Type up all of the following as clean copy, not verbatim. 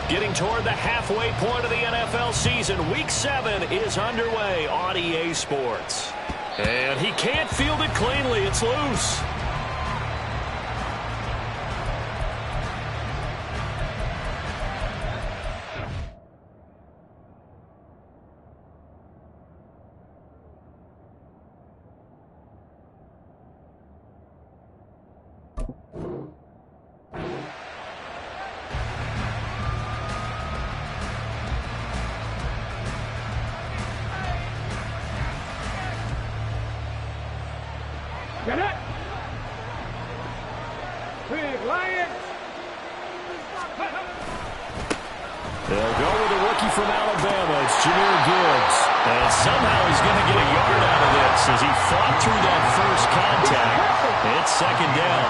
Getting toward the halfway point of the NFL season. Week 7 is underway on EA Sports. And he can't field it cleanly. It's loose. Get it! Big Lions! They'll go with a rookie from Alabama. It's Jahmyr Gibbs. And somehow he's going to get a yard out of this as he fought through that first contact. It's second down.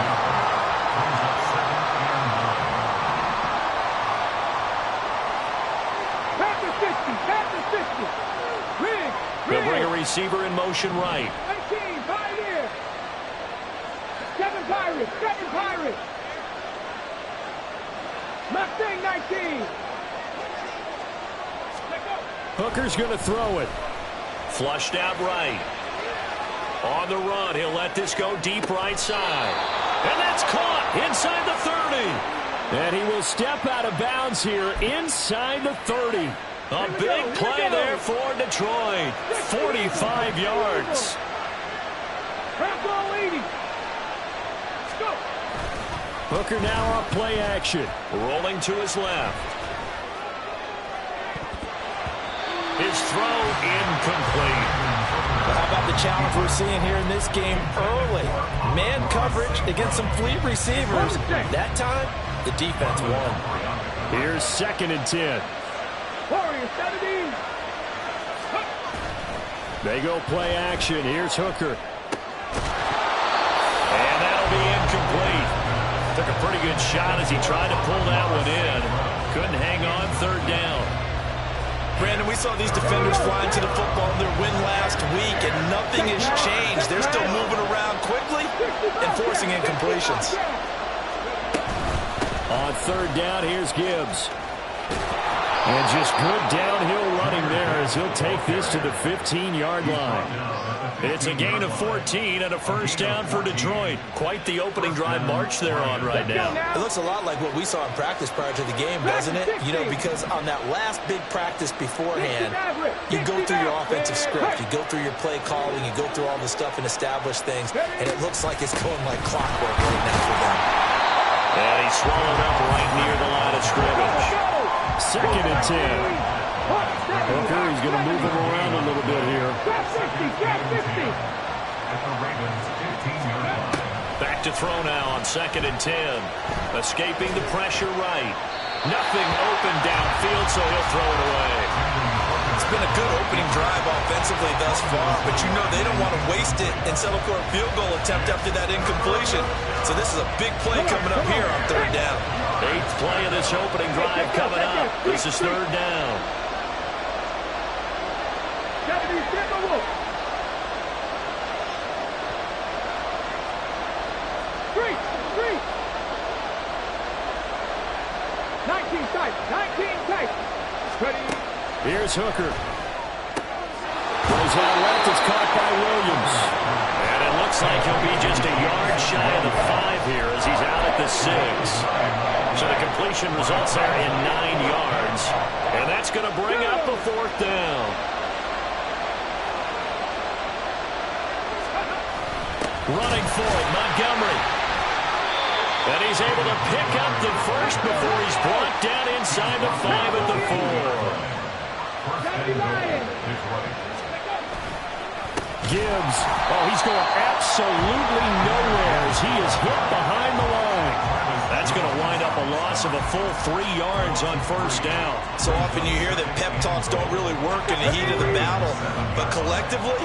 They'll bring a receiver in motion right. 19, Pioneer! 7 Pirates, 7 Pirates! Mustang 19! Hooker's going to throw it. Flushed out right. On the run, he'll let this go deep right side. And that's caught inside the 30. And he will step out of bounds here inside the 30. A big play there for Detroit. 45 yards. Hooker now on play action. Rolling to his left. His throw incomplete. Well, how about the challenge we're seeing here in this game early? Man coverage against some fleet receivers. That time, the defense won. Here's 2nd and 10. Warriors 17. They go play action. Here's Hooker. And that'll be incomplete. Took a pretty good shot as he tried to pull that one in. Couldn't hang on 3rd down. Brandon, we saw these defenders flying to the football in their win last week, and nothing has changed. They're still moving around quickly and forcing incompletions. On 3rd down, here's Gibbs. And just good downhill running there as he'll take this to the 15-yard line. It's a gain of 14 and a first down for Detroit. Quite the opening drive march they're on right now. It looks a lot like what we saw in practice prior to the game, doesn't it? You know, because on that last big practice beforehand, you go through your offensive script, you go through your play calling, you go through all the stuff and establish things, and it looks like it's going like clockwork right now for them. And he's swallowed up right near the line of scrimmage. 2nd and 10. Hooker, he's going to move him around a little bit here. Back to throw now on 2nd and 10. Escaping the pressure right. Nothing open downfield, so he'll throw it away. It's been a good opening drive offensively thus far, but you know they don't want to waste it and settle for a field goal attempt after that incompletion. So this is a big play coming up here on 3rd down. 8th play of this opening drive coming up. This is 3rd down. Street! 19 tight! 19 tight! Ready? Here's Hooker. Goes out left. It's caught by Williams. And it looks like he'll be just a yard shy of the 5 here as he's out at the 6. So the completion results there in 9 yards. And that's going to bring up a 4th down. Running for it, Montgomery. And he's able to pick up the first before he's brought down inside the 5 at the 4. Gibbs, oh, he's going absolutely nowhere as he is hit behind the line. That's going to wind up a loss of a full 3 yards on 1st down. So often you hear that pep talks don't really work in the heat of the battle, but collectively,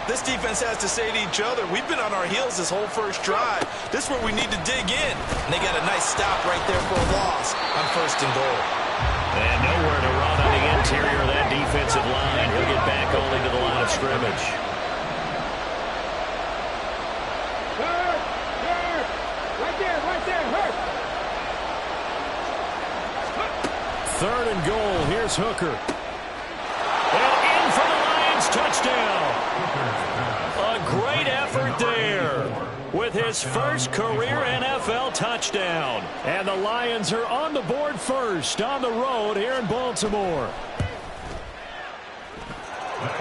this defense has to say to each other, we've been on our heels this whole first drive. This is where we need to dig in. And they got a nice stop right there for a loss on 1st and goal. And nowhere to run on the interior of that defensive line. He'll get back only to the line of scrimmage. Right there, Hurt. 3rd and goal. Here's Hooker. And in for the Lions, touchdown. A great effort there with his first career NFL touchdown. And the Lions are on the board first on the road here in Baltimore.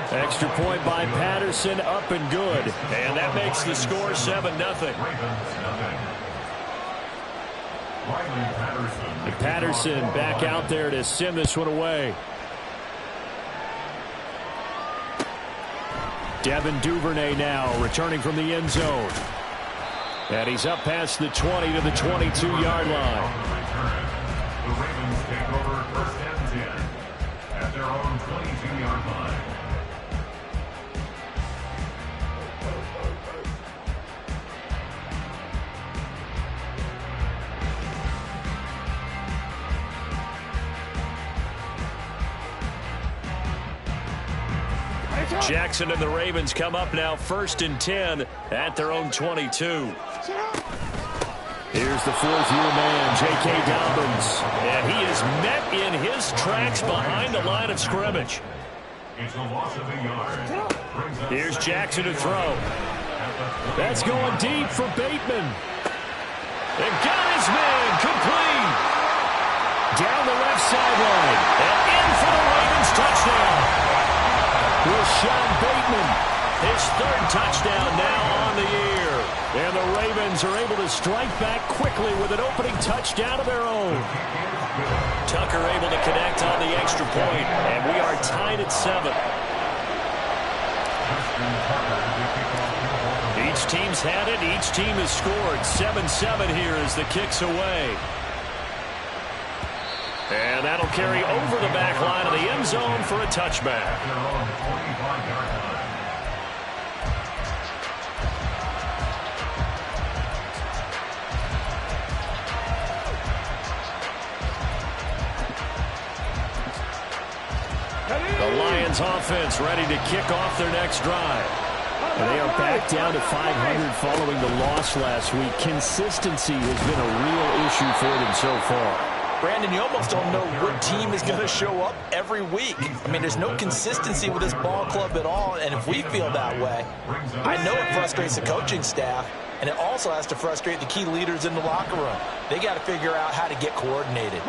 Extra point by Patterson, up and good. And that makes the score 7-0. And Patterson back out there to send this one away. Devin Duvernay now returning from the end zone. And he's up past the 20 to the 22-yard line. The Ravens take over 1st and 10 at their own 22-yard line. Jackson and the Ravens come up now 1st and 10 at their own 22. Here's the 4th-year man, J.K. Dobbins. And he is met in his tracks behind the line of scrimmage. It's a loss of a yard. Here's Jackson to throw. That's going deep for Bateman. And got his man complete. Down the left sideline. And in for the Ravens touchdown. Rashad Bateman, his 3rd touchdown now on the year. And the Ravens are able to strike back quickly with an opening touchdown of their own. Tucker able to connect on the extra point, and we are tied at 7. Each team's had it. Each team has scored. 7-7 here as the kick's away. And that'll carry over the back line of the end zone for a touchback. The Lions offense ready to kick off their next drive. And they are back down to 500 following the loss last week. Consistency has been a real issue for them so far. Brandon, you almost don't know what team is going to show up every week. I mean, there's no consistency with this ball club at all, and if we feel that way, I know it frustrates the coaching staff, and it also has to frustrate the key leaders in the locker room. They got to figure out how to get coordinated.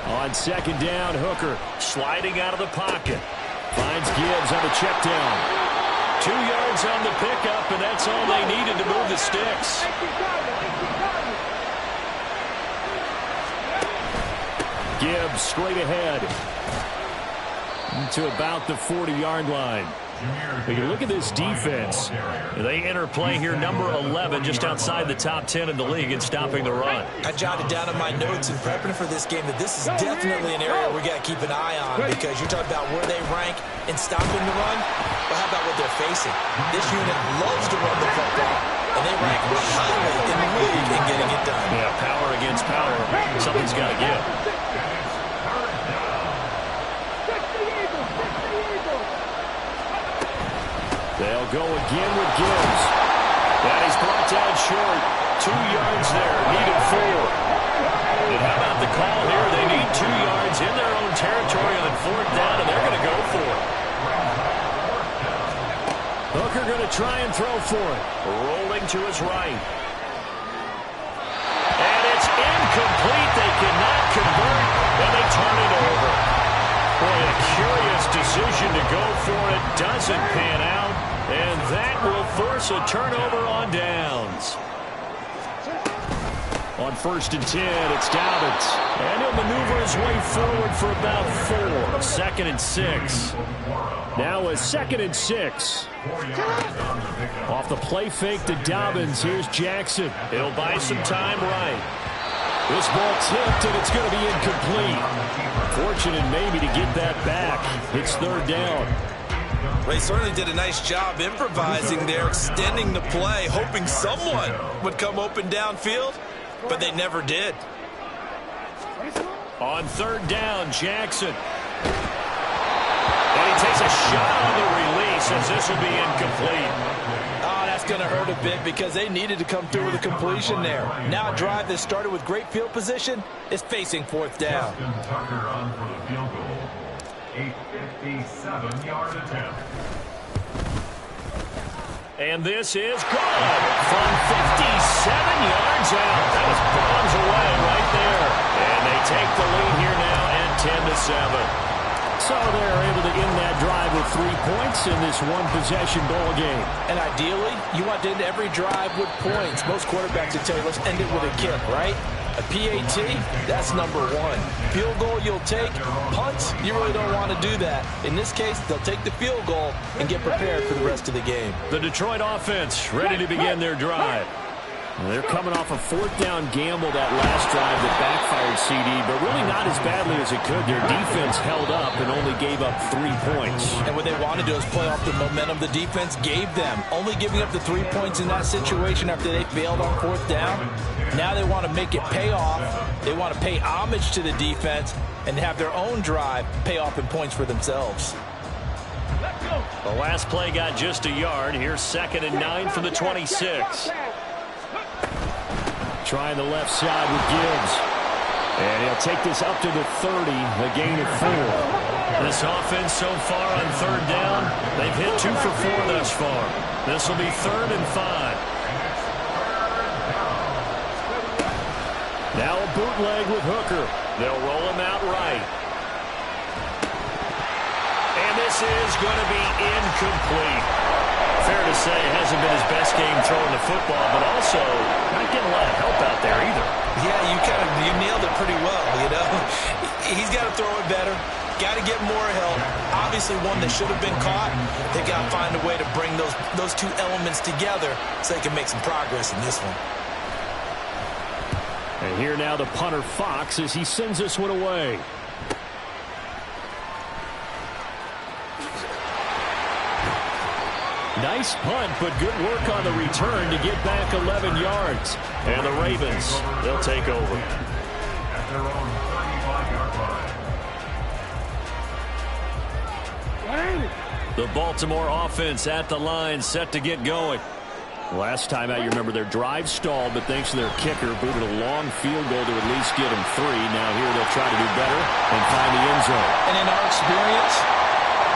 On 2nd down, Hooker sliding out of the pocket. Finds Gibbs on the check down. 2 yards on the pickup, and that's all they needed to move the sticks. Gibbs straight ahead to about the 40-yard line. But you look at this defense. They interplay here number 11, just outside the top 10 in the league in stopping the run. I jotted down in my notes in prepping for this game that this is definitely an area we got to keep an eye on, because you're talking about where they rank in stopping the run. But how about what they're facing? This unit loves to run the football, and they rank highly in the league in getting it done. Yeah, power against power. Something's got to give. They'll go again with Gibbs. And he's brought down short. 2 yards there. Needed 4. And how about the call here? They need 2 yards in their own territory on 4th down, and they're going to go for it. Hooker going to try and throw for it. Rolling to his right. And it's incomplete. They cannot convert, and they turn it over. Boy, a curious decision to go for it. Doesn't pan out. And that will force a turnover on downs. On 1st and 10, it's Dobbins. And he'll maneuver his way forward for about 4. 2nd and 6. Now a 2nd and 6. Off the play fake to Dobbins. Here's Jackson. He'll buy some time right. This ball tipped, and it's going to be incomplete. Fortunate maybe to get that back. It's 3rd down. They certainly did a nice job improvising there, extending the play, hoping someone would come open downfield, but they never did. On 3rd down, Jackson. And he takes a shot on the release as this will be incomplete. Oh, that's That's going to hurt a bit because they needed to come through with a completion there. Now a drive that started with great field position is facing fourth down. Justin Tucker on for the field goal. A 57-yard attempt. And this is good from 57 yards out. That was bombs away right there. And they take the lead here now at 10-7. So they're able to end that drive with 3 points in this one-possession ball game. And ideally, you want to end every drive with points. Most quarterbacks would tell you, let's end it with a kick, right? A PAT, that's number one. Field goal you'll take. Punts, you really don't want to do that. In this case, they'll take the field goal and get prepared for the rest of the game. The Detroit offense ready to begin their drive. They're coming off a fourth down gamble that last drive that backfired, CD, but really not as badly as it could. Their defense held up and only gave up 3 points. And what they want to do is play off the momentum the defense gave them. Only giving up the 3 points in that situation after they failed on fourth down. Now they want to make it pay off. They want to pay homage to the defense and have their own drive pay off in points for themselves. The last play got just a yard. Here's 2nd and 9 from the 26. Trying the left side with Gibbs. And he'll take this up to the 30, a gain of 4. This offense so far on 3rd down, they've hit 2 for 4 thus far. This will be 3rd and 5. Now a bootleg with Hooker. They'll roll him out right. And this is going to be incomplete. Fair to say, it hasn't been his best game throwing the football, but also not getting a lot of help out there either. Yeah, you nailed it pretty well, you know. He's got to throw it better. Got to get more help. Obviously one that should have been caught. They got to find a way to bring those two elements together so they can make some progress in this one. And here now the punter Fox as he sends this one away. Nice punt, but good work on the return to get back 11 yards. And the Ravens, they'll take over. At their own 35-yard line. The Baltimore offense at the line, set to get going. Last time out, you remember their drive stalled, but thanks to their kicker, booted a long field goal to at least get them 3. Now here they'll try to do better and find the end zone. And in our experience,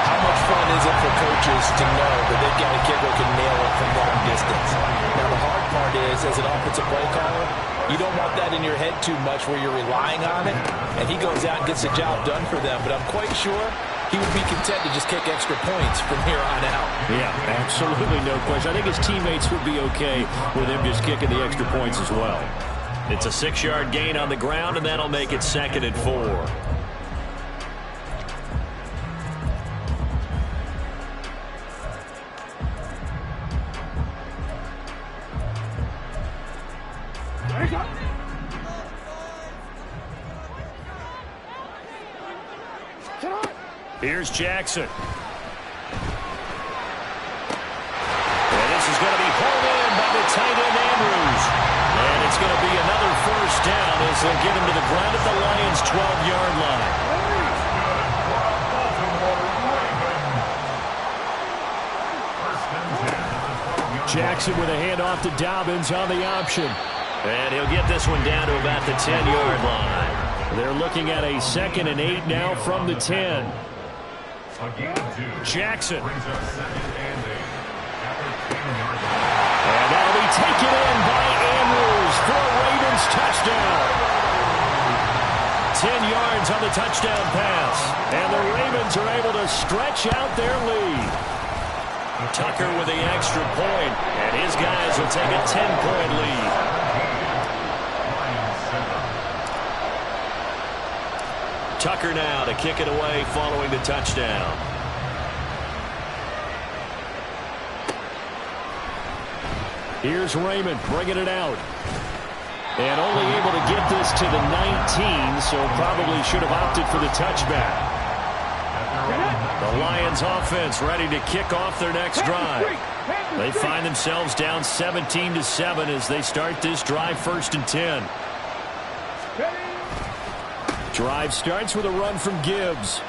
how much fun is it for coaches to know that they've got a kicker who can nail it from long distance? Now, the hard part is, as an offensive play caller, you don't want that in your head too much where you're relying on it, and he goes out and gets the job done for them. But I'm quite sure he would be content to just kick extra points from here on out. Yeah, absolutely no question. I think his teammates would be okay with him just kicking the extra points as well. It's a 6-yard gain on the ground, and that'll make it 2nd and 4. Here's Jackson. And this is going to be hauled in by the tight end Andrews. And it's going to be another 1st down as they'll get him to the ground at the Lions' 12-yard line. Jackson with a handoff to Dobbins on the option. And he'll get this one down to about the 10-yard line. They're looking at a 2nd and 8 now from the 10. Jackson. And that'll be taken in by Andrews for a Ravens touchdown. 10 yards on the touchdown pass. And the Ravens are able to stretch out their lead. Tucker with the extra point, and his guys will take a 10-point lead. Tucker now to kick it away following the touchdown. Here's Raymond bringing it out. And only able to get this to the 19, so probably should have opted for the touchback. The Lions offense ready to kick off their next drive. They find themselves down 17-7 as they start this drive 1st and 10. Drive starts with a run from Gibbs.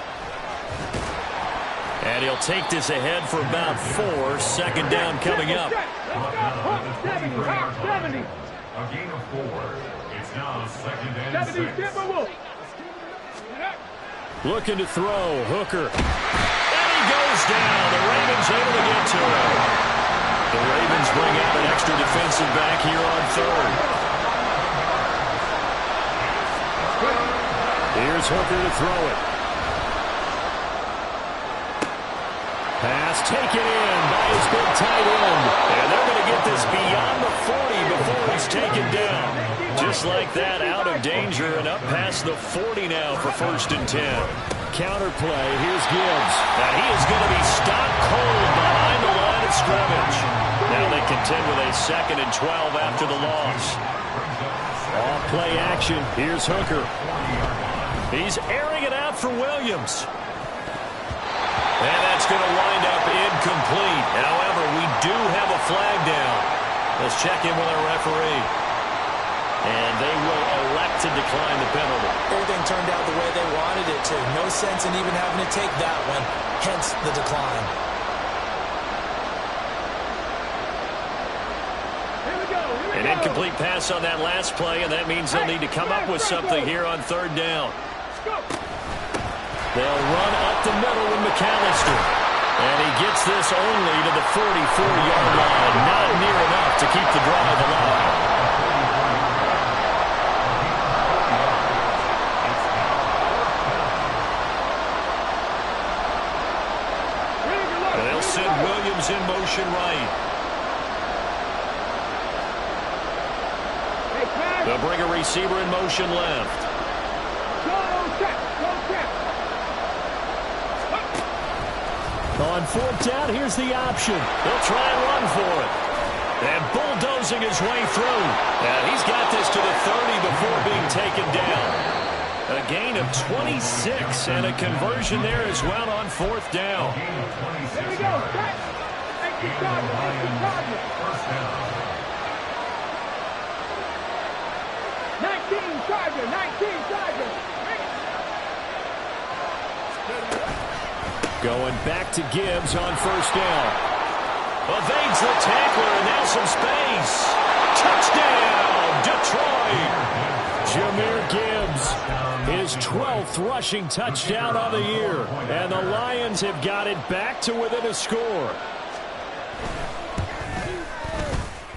And he'll take this ahead for about 4. Second down coming up. 70. A gain of 4. It's now second and 6. Looking to throw. Hooker. And he goes down. The Ravens able to get to him. The Ravens bring out an extra defensive back here on third. Here's Hooker to throw it. Pass taken in by his big tight end. And they're going to get this beyond the 40 before he's taken down. Just like that, out of danger and up past the 40 now for 1st and 10. Counter play. Here's Gibbs. Now he is going to be stopped cold behind the line of scrimmage. Now they contend with a 2nd and 12 after the loss. Off play action. Here's Hooker. He's airing it out for Williams. And that's going to wind up incomplete. However, we do have a flag down. Let's check in with our referee. And they will elect to decline the penalty. Everything turned out the way they wanted it to. No sense in even having to take that one. Hence the decline. An incomplete pass on that last play, and that means they'll need to come up with something here on 3rd down. They'll run up the middle with McAllister. And he gets this only to the 44-yard line. Not near enough to keep the drive alive. They'll send Williams in motion right. They'll bring a receiver in motion left. On 4th down, here's the option. They'll try and run for it. And bulldozing his way through. And he's got this to the 30 before being taken down. A gain of 26 and a conversion there as well on 4th down. There we go. Extra target. 19 Charger. Going back to Gibbs on 1st down. Evades the tackler, and now some space. Touchdown, Detroit. Jahmyr Gibbs, his 12th rushing touchdown of the year. And the Lions have got it back to within a score.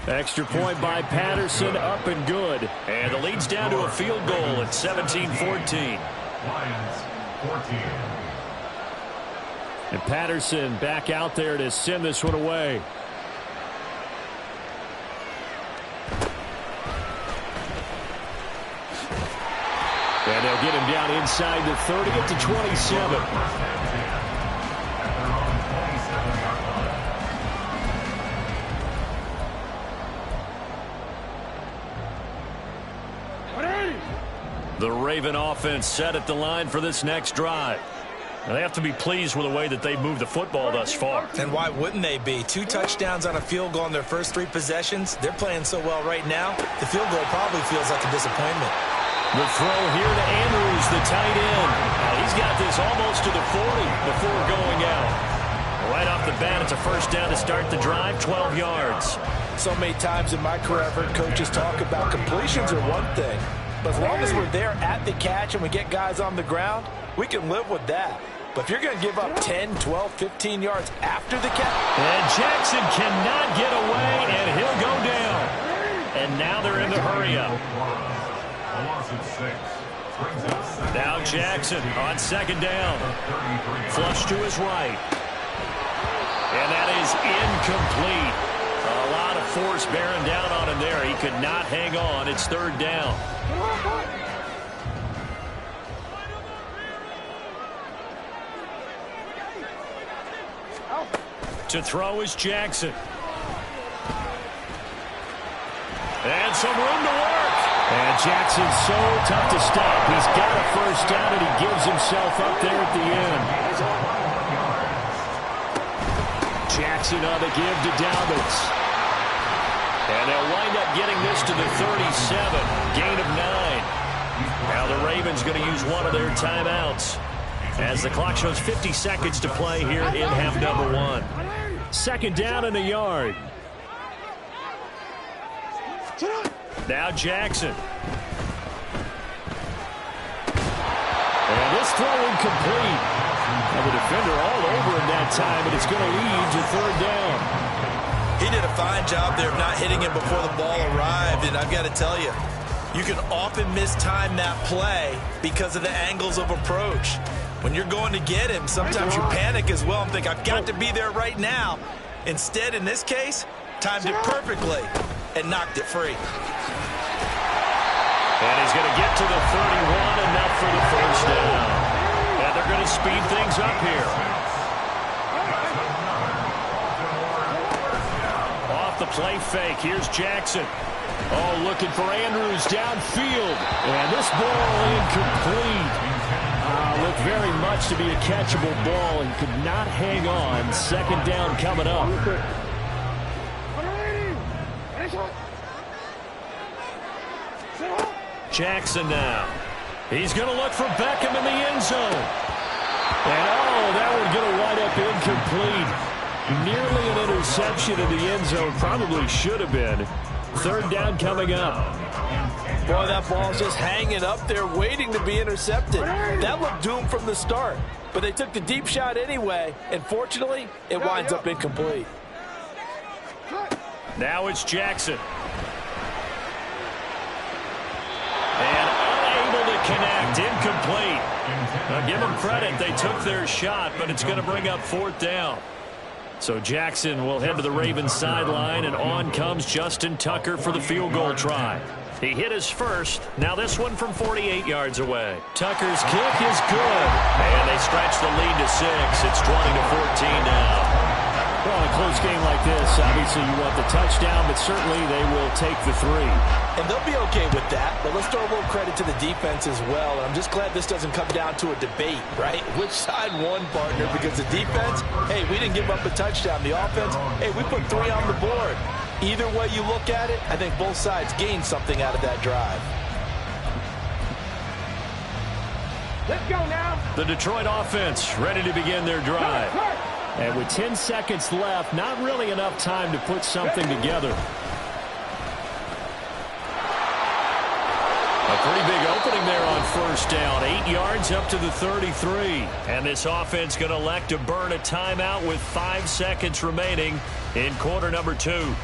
Extra point by Patterson, up and good. And the lead's down to a field goal at 17-14. Lions 14. And Patterson back out there to send this one away. And they'll get him down inside the 30 up to 27. The Raven offense set at the line for this next drive. And they have to be pleased with the way that they've moved the football thus far. And why wouldn't they be? 2 touchdowns on a field goal in their first 3 possessions. They're playing so well right now, the field goal probably feels like a disappointment. The throw here to Andrews, the tight end. He's got this almost to the 40 before going out. Right off the bat, it's a 1st down to start the drive, 12 yards. So many times in my career, I've heard coaches talk about completions are one thing. But as long as we're there at the catch and we get guys on the ground, we can live with that. But if you're going to give up 10, 12, 15 yards after the catch. And Jackson cannot get away, and he'll go down. And now they're in the hurry-up. Now Jackson on 2nd down. Flush to his right. And that is incomplete. A lot of force bearing down on him there. He could not hang on. It's 3rd down. To throw is Jackson. And some room to work. And Jackson's so tough to stop. He's got a 1st down, and he gives himself up there at the end. Jackson on the give to Dalvins. And they'll wind up getting this to the 37. Gain of 9. Now the Ravens going to use one of their timeouts. As the clock shows 50 seconds to play here in half number one. Second down and a yard. Now Jackson. And this throw incomplete. And the defender all over him that time, and it's going to lead to third down. He did a fine job there of not hitting him before the ball arrived, and I've got to tell you, you can often mistime that play because of the angles of approach. When you're going to get him, sometimes you panic as well and think, I've got to be there right now. Instead, in this case, timed it perfectly and knocked it free. And he's going to get to the 31, enough for the first down. And they're going to speed things up here. Off the play fake, here's Jackson. Oh, looking for Andrews downfield. And this ball incomplete. Looked very much to be a catchable ball and could not hang on. Second down coming up. Jackson now. He's going to look for Beckham in the end zone. And, oh, that one going to wind up incomplete. Nearly an interception in the end zone. Probably should have been. Third down coming up. Boy, that ball's just hanging up there waiting to be intercepted. That looked doomed from the start. But they took the deep shot anyway, and fortunately, it winds up incomplete. Now it's Jackson. And unable to connect. Incomplete. Now give them credit. They took their shot, but it's going to bring up fourth down. So Jackson will head to the Ravens sideline, and on comes Justin Tucker for the field goal try. He hit his first. Now this one from 48 yards away. Tucker's kick is good. And they stretch the lead to 6. It's 20-14 now. Well, in a close game like this, obviously you want the touchdown, but certainly they will take the 3. And they'll be okay with that, but let's throw a little credit to the defense as well. And I'm just glad this doesn't come down to a debate, right? Which side won, partner? Because the defense, hey, we didn't give up a touchdown. The offense, hey, we put 3 on the board. Either way you look at it, I think both sides gained something out of that drive. Let's go now. The Detroit offense ready to begin their drive. And with 10 seconds left, not really enough time to put something together. A pretty big opening there on first down. 8 yards up to the 33. And this offense going to elect to burn a timeout with 5 seconds remaining in quarter number 2.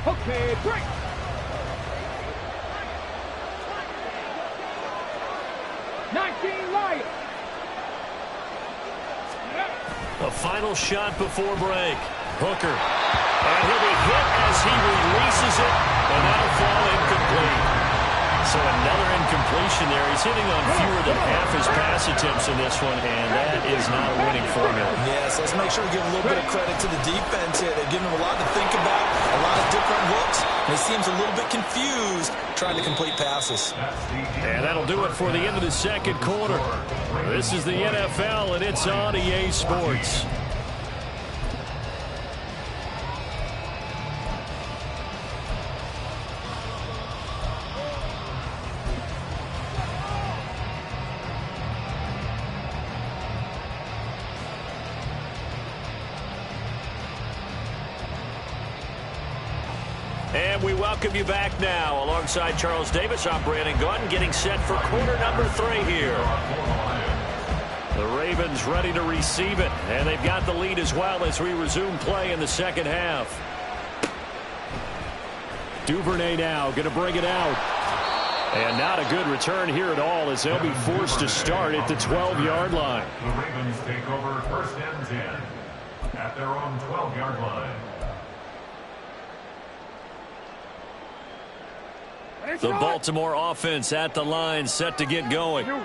Okay, break. A final shot before break. Hooker. And he'll be hit as he releases it, and that'll fall incomplete. So another incompletion there. He's hitting on fewer than half his pass attempts in this one, and that is not a winning formula. Yes, let's make sure we give a little bit of credit to the defense here. They've given him a lot to think about, a lot of different looks, and he seems a little bit confused trying to complete passes. And that'll do it for the end of the second quarter. This is the NFL, and it's on EA Sports. And we welcome you back now. Alongside Charles Davis, I'm Brandon Gunn, getting set for quarter number 3 here. The Ravens ready to receive it, and they've got the lead as well as we resume play in the second half. Duvernay now going to bring it out. And not a good return here at all, as they'll be forced to start at the 12-yard line. The Ravens take over first and 10 at their own 12-yard line. The Baltimore offense at the line, set to get going. Go.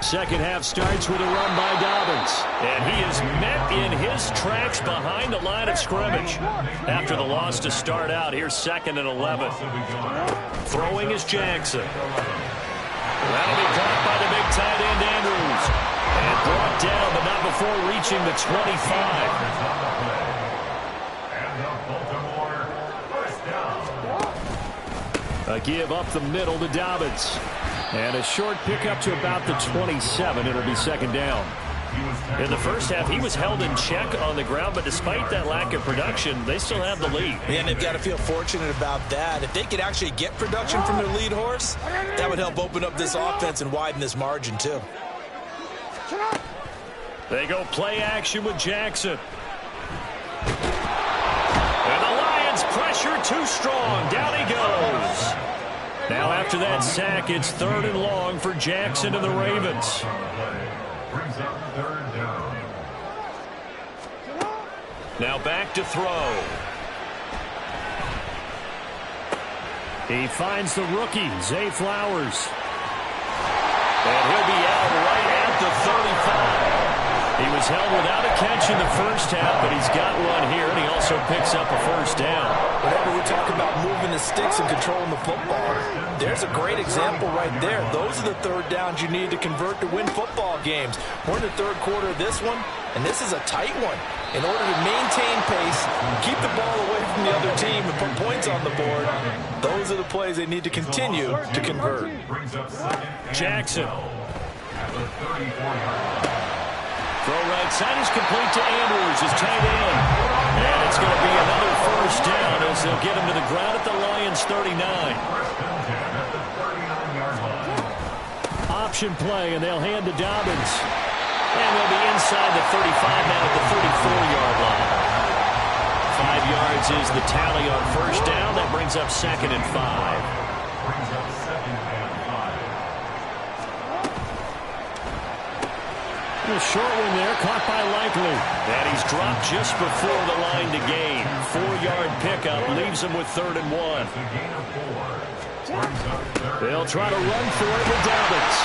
Second half starts with a run by Dobbins. And he is met in his tracks behind the line of scrimmage. After the loss to start out, here's 2nd and 11. Throwing is Jackson. That'll be caught by the big tight end Andrews. And brought down, but not before reaching the 25. A give up the middle to Dobbins. And a short pickup to about the 27. It'll be second down. In the first half, he was held in check on the ground, but despite that lack of production, they still have the lead. Yeah, and they've got to feel fortunate about that. If they could actually get production from their lead horse, that would help open up this offense and widen this margin, too. They go play action with Jackson. And the Lions pressure too strong. Down he goes. Now after that sack, it's 3rd and long for Jackson and the Ravens. Brings up 3rd down. Now back to throw. He finds the rookie, Zay Flowers. And he'll be out right at the 35. He was held without a catch in the first half, but he's got one here, and he also picks up a first down. Whenever we talk about moving the sticks and controlling the football, there's a great example right there. Those are the 3rd downs you need to convert to win football games. We're in the 3rd quarter of this one, and this is a tight one. In order to maintain pace, keep the ball away from the other team, and put points on the board, those are the plays they need to continue to convert. Jackson. At the 34-yard line. Throw right side is complete to Andrews, his tight end. And it's going to be another first down as they'll get him to the ground at the Lions' 39. Option play, and they'll hand to Dobbins. And they'll be inside the 35 now at the 34-yard line. 5 yards is the tally on first down. That brings up 2nd and 5. A short one there, caught by Likely. And he's dropped just before the line to gain. 4-yard pickup leaves him with 3rd and 1. They'll try to run for it with Dobbins.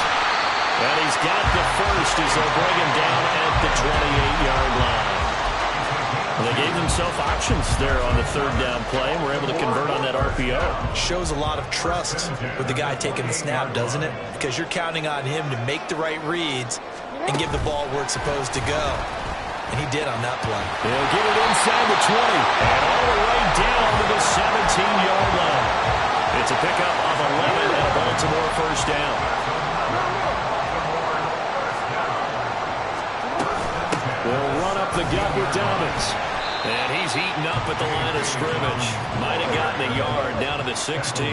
And he's got the first as they'll bring him down at the 28-yard line. Well, they gave themselves options there on the 3rd down play, and were able to convert on that RPO. Shows a lot of trust with the guy taking the snap, doesn't it? Because you're counting on him to make the right reads and give the ball where it's supposed to go. And he did on that play. He'll get it inside the 20. And all the way down to the 17-yard line. It's a pickup of 11 and a Baltimore first down. They'll run up the gut with Dobbins. And he's eaten up at the line of scrimmage. Might have gotten a yard down to the 16.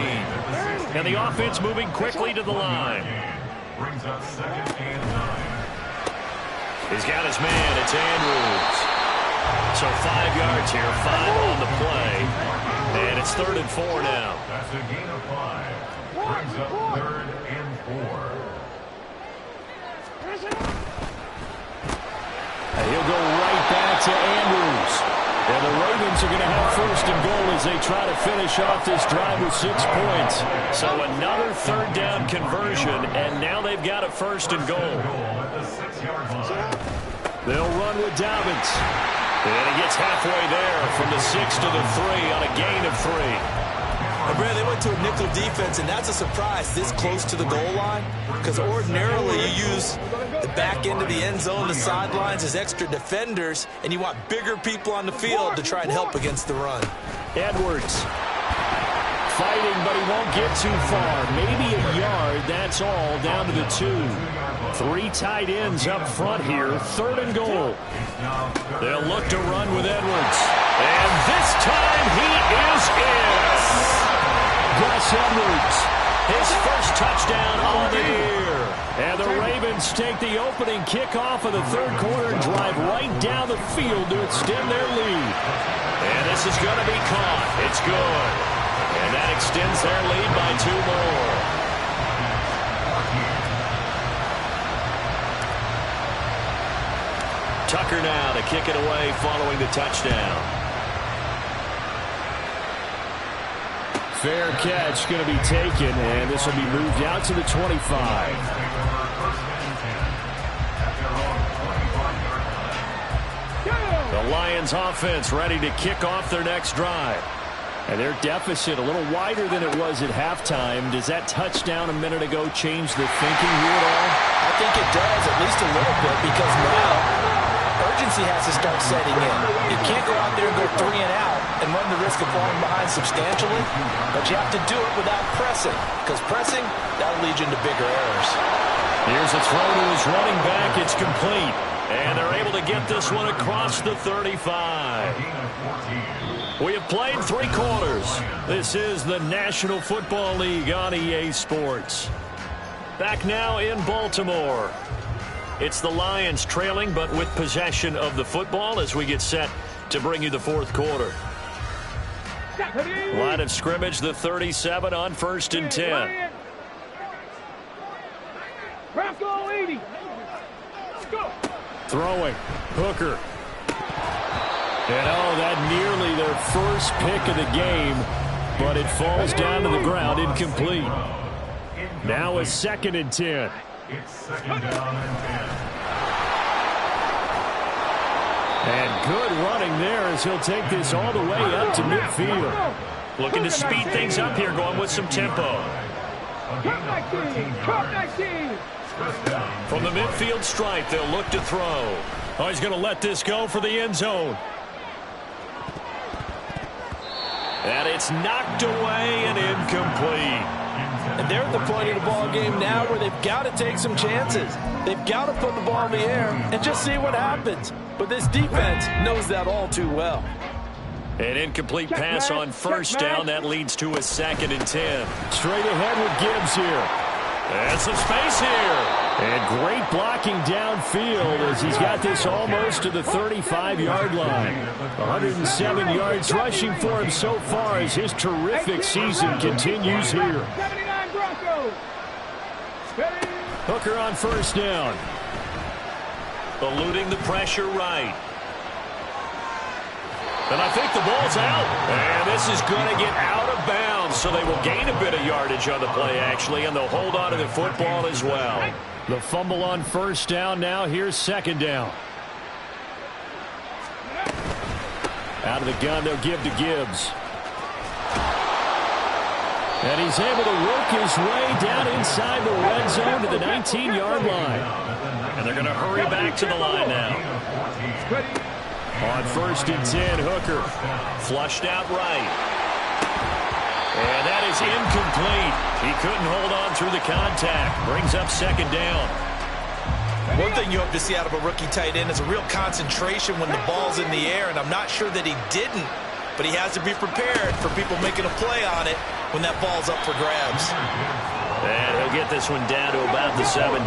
And the offense moving quickly to the line. Brings up 2nd and 9. He's got his man. It's Andrews. So 5 yards here, 5 on the play. And it's 3rd and 4 now. That's a gain of 5. Brings up 3rd and 4. And he'll go right back to Andrews. And the Ravens are going to have 1st and goal as they try to finish off this drive with 6 points. So another 3rd down conversion, and now they've got a 1st and goal. They'll run with Dobbins. And he gets halfway there from the 6 to the 3 on a gain of 3. And Brad, they went to a nickel defense, and that's a surprise this close to the goal line, because ordinarily you use the back end of the end zone, the sidelines as extra defenders, and you want bigger people on the field to try and help against the run. Edwards fighting, but he won't get too far. Maybe a yard, that's all, down to the 2. 3 tight ends up front here, 3rd and goal. They'll look to run with Edwards. And this time he is in. Gus Edwards, his first touchdown on the year. And the Ravens take the opening kickoff of the 3rd quarter and drive right down the field to extend their lead. And this is going to be caught. It's good. And that extends their lead by 2 more. Tucker now to kick it away following the touchdown. Fair catch going to be taken, and this will be moved out to the 25. The Lions offense ready to kick off their next drive. And their deficit a little wider than it was at halftime. Does that touchdown a minute ago change the thinking here at all? I think it does, at least a little bit, because now urgency has to start setting in. You can't go out there and go 3 and out and run the risk of falling behind substantially, but you have to do it without pressing, because pressing, that'll lead you into bigger errors. Here's a throw to his running back. It's complete. And they're able to get this one across the 35. We have played 3 quarters. This is the National Football League on EA Sports. Back now in Baltimore. It's the Lions trailing, but with possession of the football as we get set to bring you the 4th quarter. Line of scrimmage, the 37 on 1st and 10. Bronco 80. Let's go. Throwing. Hooker. And that nearly their first pick of the game, but it falls down to the ground incomplete. Now a 2nd and 10. It's 2nd down and 10. And good running there as he'll take this all the way up to midfield. Looking to speed things up here, going with some tempo. Cut 19. Cut 19. From the midfield stripe, they'll look to throw. Oh, he's going to let this go for the end zone. And it's knocked away and incomplete. And they're at the point of the ball game now where they've got to take some chances. They've got to put the ball in the air and just see what happens. But this defense knows that all too well. An incomplete pass on 1st down. That leads to a 2nd and 10. Straight ahead with Gibbs here. And some space here. And great blocking downfield as he's got this almost to the 35-yard line. 107 yards rushing for him so far as his terrific season continues here. 79 Broncos. Hooker on 1st down. Eluding the pressure right. And I think the ball's out. And this is going to get out of bounds, so they will gain a bit of yardage on the play, actually, and they'll hold on to the football as well. The fumble on 1st down now. Here's 2nd down. Out of the gun, they'll give to Gibbs. And he's able to work his way down inside the red zone to the 19-yard line. And they're going to hurry back to the line now. On 1st and 10, Hooker. Flushed out right. And that is incomplete. He couldn't hold on through the contact. Brings up 2nd down. One thing you hope to see out of a rookie tight end is a real concentration when the ball's in the air, and I'm not sure that he didn't, but he has to be prepared for people making a play on it when that ball's up for grabs. And he'll get this one down to about the 17.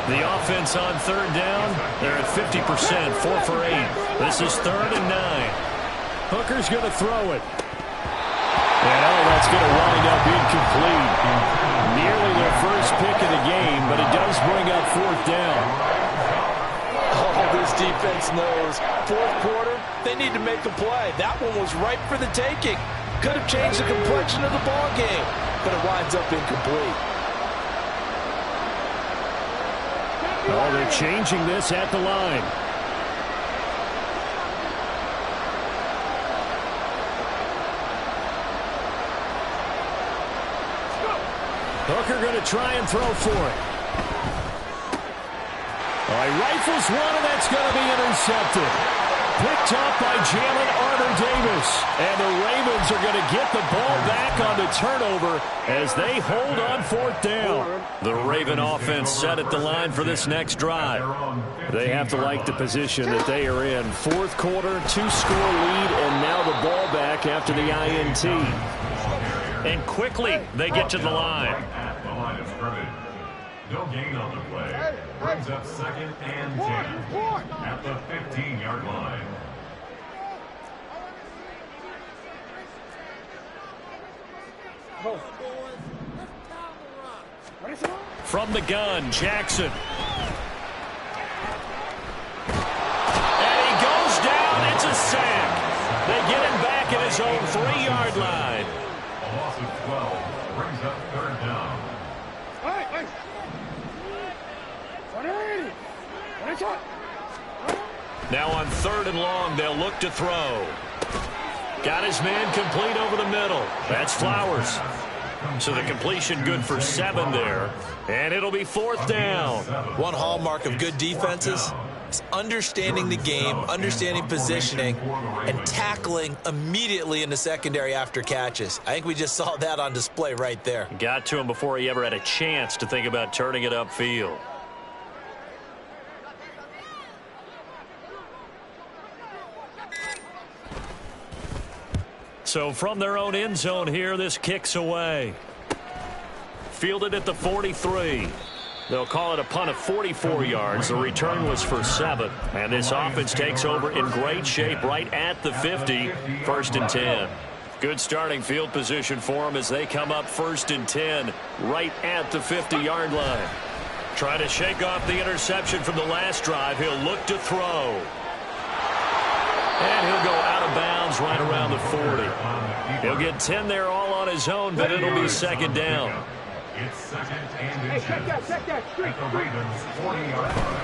The offense on 3rd down, they're at 50%, 4 for 8. This is 3rd and 9. Hooker's going to throw it. And that's going to wind up incomplete. Nearly their first pick of the game, but it does bring up 4th down. Oh, this defense knows. 4th quarter, they need to make a play. That one was ripe for the taking. Could have changed the complexion of the ball game, but it winds up incomplete. Oh, they're changing this at the line. Hooker going to try and throw for it. He rifles one, and that's going to be intercepted. Picked up by Jalen Armour-Davis. And the Ravens are going to get the ball back on the turnover as they hold on 4th down. The Raven offense set at the line for this next drive. They have to like the position that they are in. 4th quarter, 2-score lead, and now the ball back after the INT. And quickly, they get to the line. At the line of scrimmage. No gain on the play. Brings up 2nd and 10 at the 15-yard line. From the gun, Jackson. And he goes down. It's a sack. They get him back at his own 3-yard line. A loss of 12 brings up 3rd down. Now on 3rd and long, they'll look to throw. Got his man complete over the middle. That's Flowers. So the completion good for 7 there. And it'll be 4th down. One hallmark of good defenses, It's understanding the game, understanding positioning, and tackling immediately in the secondary after catches. I think we just saw that on display right there. Got to him before he ever had a chance to think about turning it upfield. So from their own end zone here, this kicks away. Fielded at the 43. They'll call it a punt of 44 yards. The return was for 7. And this offense takes over in great shape right at the 50. 1st and 10. Good starting field position for them as they come up 1st and 10 right at the 50-yard line. Trying to shake off the interception from the last drive. He'll look to throw. And he'll go out of bounds right around the 40. He'll get 10 there all on his own, but it'll be 2nd down. It's 2nd and inches at the Ravens' 40-yard line.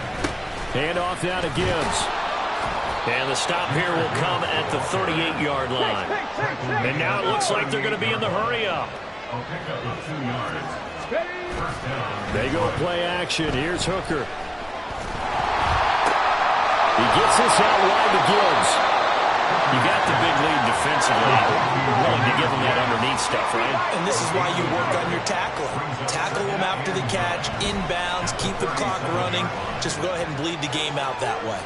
Handoff down to Gibbs. And the stop here will come at the 38-yard line. And now it looks like they're going to be in the hurry-up. A pickup of 2 yards. 1st down. They go play action. Here's Hooker. He gets this out wide to Gibbs. You got the big lead defensively. Willing to give him that underneath stuff, right? And this is why you work on your tackling. Tackle them after the catch, inbounds, keep the clock running. Just go ahead and bleed the game out that way.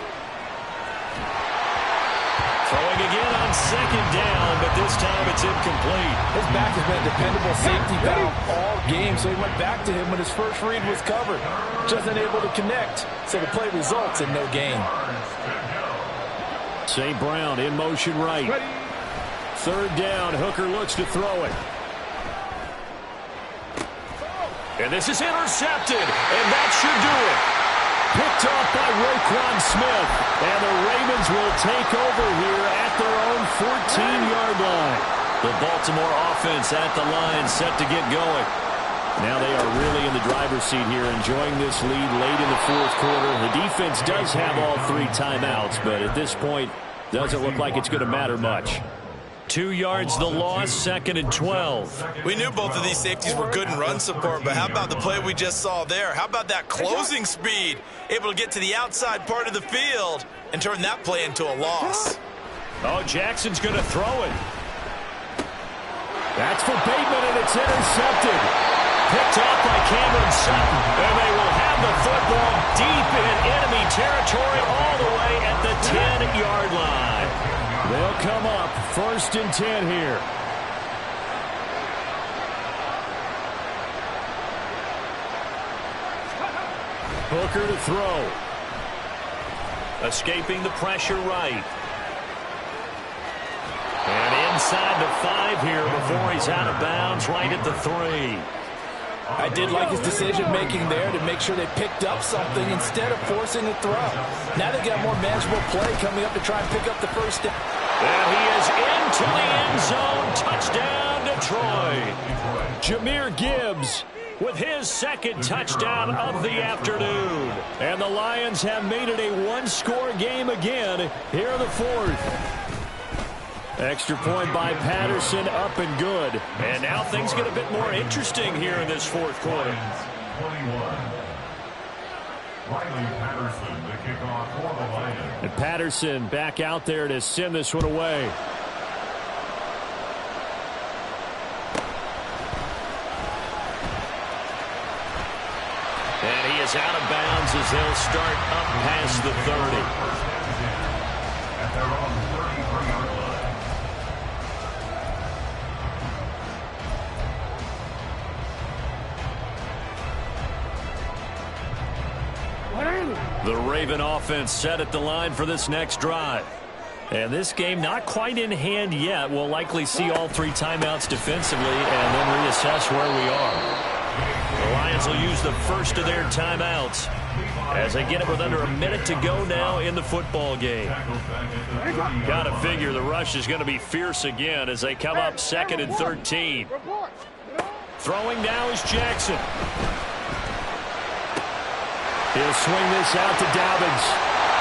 Throwing again on 2nd down, but this time it's incomplete. His back has been a dependable safety valve all game, so he went back to him when his first read was covered. Just unable to connect, so the play results in no gain. St. Brown in motion right. 3rd down, Hooker looks to throw it. And this is intercepted, and that should do it. Picked off by Roquan Smith, and the Ravens will take over here at their own 14-yard line. The Baltimore offense at the line set to get going. Now they are really in the driver's seat here, enjoying this lead late in the 4th quarter. The defense does have all 3 timeouts, but at this point, doesn't look like it's going to matter much. 2 yards the loss, 2nd and 12. We knew both of these safeties were good in run support, but how about the play we just saw there? How about that closing speed? Able to get to the outside part of the field and turn that play into a loss. Oh, Jackson's going to throw it. That's for Bateman, and it's intercepted. Picked off by Cameron Sutton, and they will have the football deep in enemy territory all the way at the 10-yard line. They'll come up 1st and 10 here. Hooker to throw. Escaping the pressure right. And inside the 5 here before he's out of bounds right at the 3. I did like his decision-making there to make sure they picked up something instead of forcing a throw. Now they got more manageable play coming up to try and pick up the 1st down. And he is into the end zone. Touchdown, Detroit. Jahmyr Gibbs with his 2nd touchdown of the afternoon. And the Lions have made it a 1-score game again here in the 4th. Extra point by Patterson, up and good. And now things get a bit more interesting here in this 4th quarter. 21. Riley Patterson, the kickoff for the Lions. And Patterson back out there to send this one away. And he is out of bounds as they'll start up past the 30. At their own 33-yard line. The Raven offense set at the line for this next drive. And this game not quite in hand yet. We'll likely see all 3 timeouts defensively and then reassess where we are. The Lions will use the first of their timeouts as they get it with under a minute to go now in the football game. Got to figure the rush is going to be fierce again as they come up 2nd and 13. Throwing now is Jackson. He'll swing this out to Dobbins.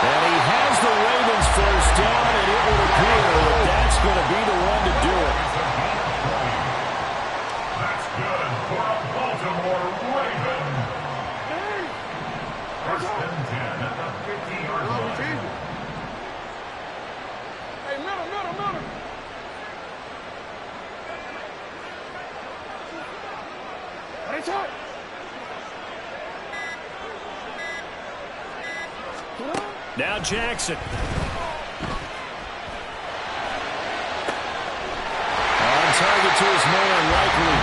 And he has the Ravens first down, and it would appear that that's going to be the one to do it. That's good for a Baltimore Raven. 1st and 10. at the 15-yard line. Hey, middle. It's hot. Now Jackson. On target to his man, likely.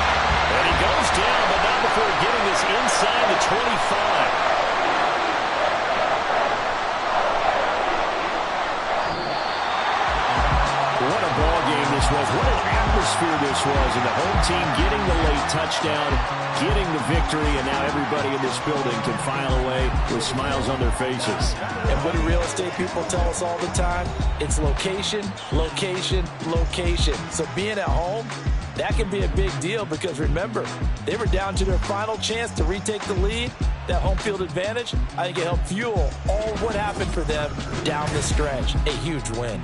And he goes down, but not before getting this inside the 25. What a ball game this was. What an atmosphere this was. And the home team getting the late touchdown, getting the victory, and now everybody in this building can file away with smiles on their faces. And what do real estate people tell us all the time? It's location, location, location. So being at home, that can be a big deal because remember, they were down to their final chance to retake the lead. That home field advantage, I think it helped fuel all what happened for them down the stretch. A huge win.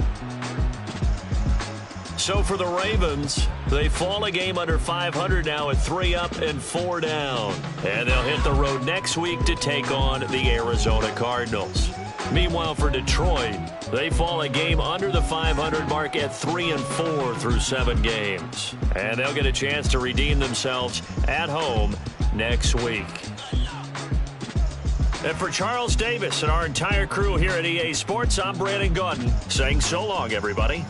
So for the Ravens, they fall a game under 500 now at 3 up and 4 down. And they'll hit the road next week to take on the Arizona Cardinals. Meanwhile, for Detroit, they fall a game under the 500 mark at 3 and 4 through 7 games. And they'll get a chance to redeem themselves at home next week. And for Charles Davis and our entire crew here at EA Sports, I'm Brandon Gaudin saying so long, everybody.